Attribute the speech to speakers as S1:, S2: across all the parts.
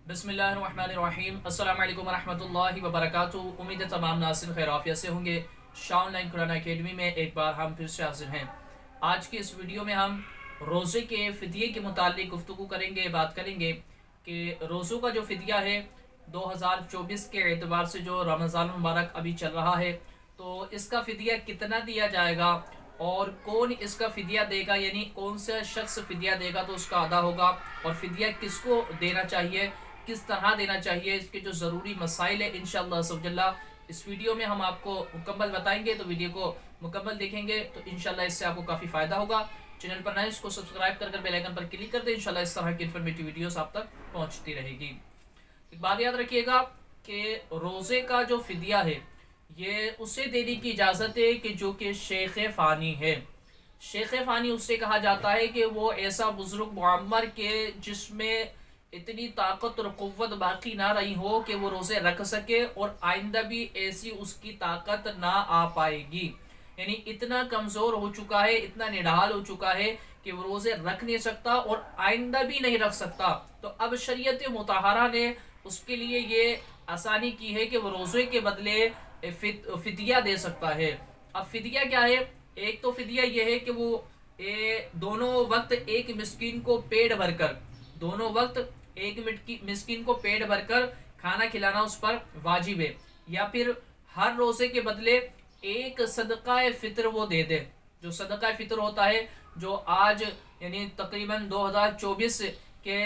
S1: बिस्मिल्लाहिर्रहमानिर्रहीम। अस्सलाम वालेकुम रहमतुल्लाहि व बरकातुहू। उम्मीद है तमाम नाज़रीन खैर आफियत से होंगे। शाह ऑनलाइन कुरान अकेडमी में एक बार हम फिर से हाजिर हैं। आज की इस वीडियो में हम रोज़े के फ़िदिये के मुतालिक गुफ्तगू करेंगे, बात करेंगे कि रोज़ों का जो फ़िदिया है 2024 के एतबार से जो रमज़ान मुबारक अभी चल रहा है, तो इसका फ़िदिया कितना दिया जाएगा और कौन इसका फ़िदिया देगा, यानी कौन सा शख्स फ़िदिया देगा तो उसका अदा होगा, और फ़िदिया किसको देना चाहिए, किस तरह देना चाहिए, इसके जो ज़रूरी मसाइल है इंशाअल्लाह सब्जल्ला इस वीडियो में हम आपको मुकम्मल बताएंगे। तो वीडियो को मुकम्मल देखेंगे तो इंशाअल्लाह इससे आपको काफ़ी फ़ायदा होगा। चैनल पर नए इसको सब्सक्राइब कर बेल आइकन पर क्लिक कर दें। इंशाअल्लाह इस तरह की इन्फॉर्मेटिव वीडियोस आप तक पहुंचती रहेगी। एक बात याद रखिएगा कि रोज़े का जो फ़िदिया है ये उसे देने की इजाज़त है कि जो कि शेख फ़ानी है। शेख फ़ानी उससे कहा जाता है कि वो ऐसा बुज़ुर्ग मुअम्मर के जिसमें इतनी ताकत और क़ुव्वत बाकी ना रही हो कि वो रोज़े रख सके और आइंदा भी ऐसी उसकी ताकत ना आ पाएगी, यानी इतना कमज़ोर हो चुका है, इतना निढाल हो चुका है कि वो रोज़े रख नहीं सकता और आइंदा भी नहीं रख सकता। तो अब शरीयत मुतहरा ने उसके लिए ये आसानी की है कि वो रोज़े के बदले फ़िदिया दे सकता है। अब फ़िदिया क्या है? एक तो फ़िदिया ये है कि वो दोनों वक्त एक मिस्कीन को पेट भरकर दोनों वक्त एक मिस्कीन को पेट भरकर खाना खिलाना उस पर वाजिब है, या फिर हर रोज़े के बदले एक सदका फ़ितर वो दे दे। जो सदका फ़ितर होता है, जो आज यानी तकरीबन 2024 के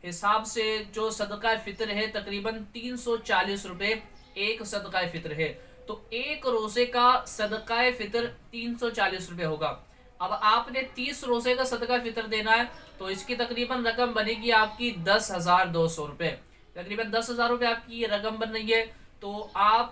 S1: हिसाब से जो सदका फ़ितर है तकरीबन 340 रुपये एक सदका फ़ितर है। तो एक रोज़े का सदका फ़ितर 340 रुपये होगा। अब आपने 30 रोज़े का सदका फ़ितर देना है तो इसकी तकरीबन रकम बनेगी आपकी 10,200 रुपये। तकरीबन 10,000 रुपये आपकी ये रकम बन रही है। तो आप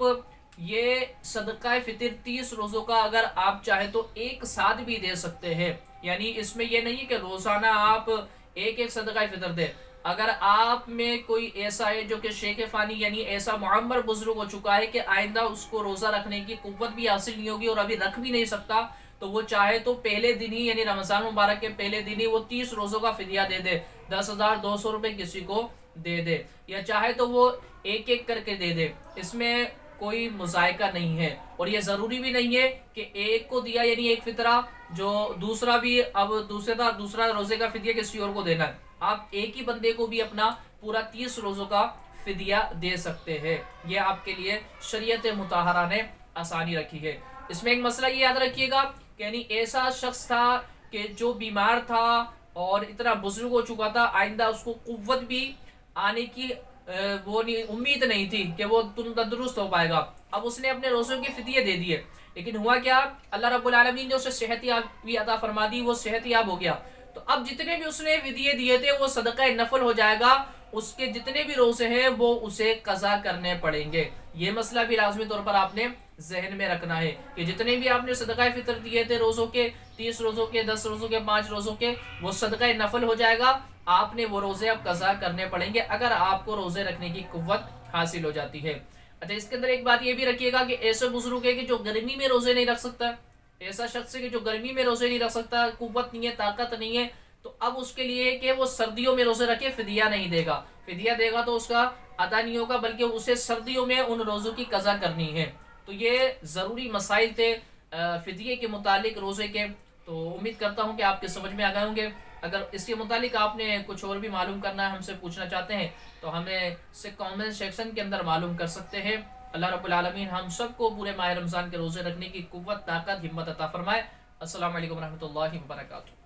S1: ये सदका फ़ितर 30 रोज़ों का अगर आप चाहे तो एक साथ भी दे सकते हैं, यानी इसमें यह नहीं है कि रोज़ाना आप एक एक सदका फ़ितर दें। अगर आप में कोई ऐसा है जो कि शेख फ़ानी यानी ऐसा मुअम्मर बुजुर्ग हो चुका है कि आइंदा उसको रोज़ा रखने की कुव्वत भी हासिल नहीं होगी और अभी रख भी नहीं सकता, तो वो चाहे तो पहले दिन ही यानी रमज़ान मुबारक के पहले दिन ही वो 30 रोज़ों का फ़िदिया दे दे, 10,200 रुपये किसी को दे दे, या चाहे तो वो एक एक करके दे दे। इसमें कोई मुज़ायका नहीं है और ये ज़रूरी भी नहीं है कि एक को दिया यानी एक फ़ितरा, जो दूसरा भी अब दूसरा रोज़े का फ़िदिया किसी और को देना है। आप एक ही बंदे को भी अपना पूरा 30 रोज़ों का फ़िदिया दे सकते हैं। ये आपके लिए शरीयत मुतहरा ने आसानी रखी है। इसमें एक मसला ये याद रखिएगा कि यानी ऐसा शख्स था कि जो बीमार था और इतना बुजुर्ग हो चुका था, आइंदा उसको कुव्वत भी आने की वो नहीं उम्मीद नहीं थी कि वो तंदुरुस्त हो पाएगा। अब उसने अपने रोज़ों के फ़िदिये दे दिए, लेकिन हुआ क्या, अल्लाह रब्बुल आलमीन ने उसे सेहत भी अता फरमा दी, वो सेहतयाब हो गया। तो अब जितने भी उसने फ़िदिये दिए थे वो सदका नफल हो जाएगा, उसके जितने भी रोज़े हैं वो उसे कज़ा करने पड़ेंगे। ये मसला भी लाज़मी तौर पर आपने जहन में रखना है कि जितने भी आपने सदका फ़ितर दिए थे रोज़ों के, 30 रोज़ों के, 10 रोज़ों के, 5 रोज़ों के, वो सदका नफल हो जाएगा। आपने वो रोज़े अब कज़ा करने पड़ेंगे अगर आपको रोज़े रखने की कुव्वत हासिल हो जाती है। अच्छा, इसके अंदर एक बात ये भी रखिएगा कि ऐसे बुजुर्ग है कि जो गर्मी में रोज़े नहीं रख सकता, ऐसा शख्स है कि जो गर्मी में रोज़े नहीं रख सकता, कुव्वत नहीं है, ताकत नहीं है, तो अब उसके लिए कि वो सर्दियों में रोज़े रखे, फ़िदिया नहीं देगा। फ़िदिया देगा तो उसका अदा नहीं होगा, बल्कि उसे सर्दियों में उन रोज़ों की कज़ा करनी है। तो ये ज़रूरी मसाइल थे फ़िदिये के मुतालिक रोज़े के। तो उम्मीद करता हूँ कि आपके समझ में आ गए होंगे। अगर इसके मुतालिक आपने कुछ और भी मालूम करना है, हमसे पूछना चाहते हैं, तो हमें से कमेंट सेक्शन के अंदर मालूम कर सकते हैं। अल्लाह रब्बुल आलमीन हम सबको पूरे माह रमज़ान के रोज़े रखने की कुव्वत, ताकत, हिम्मत अता फरमाए। अस्सलामु अलैकुम रहमतुल्लाहि व बरकातुहू।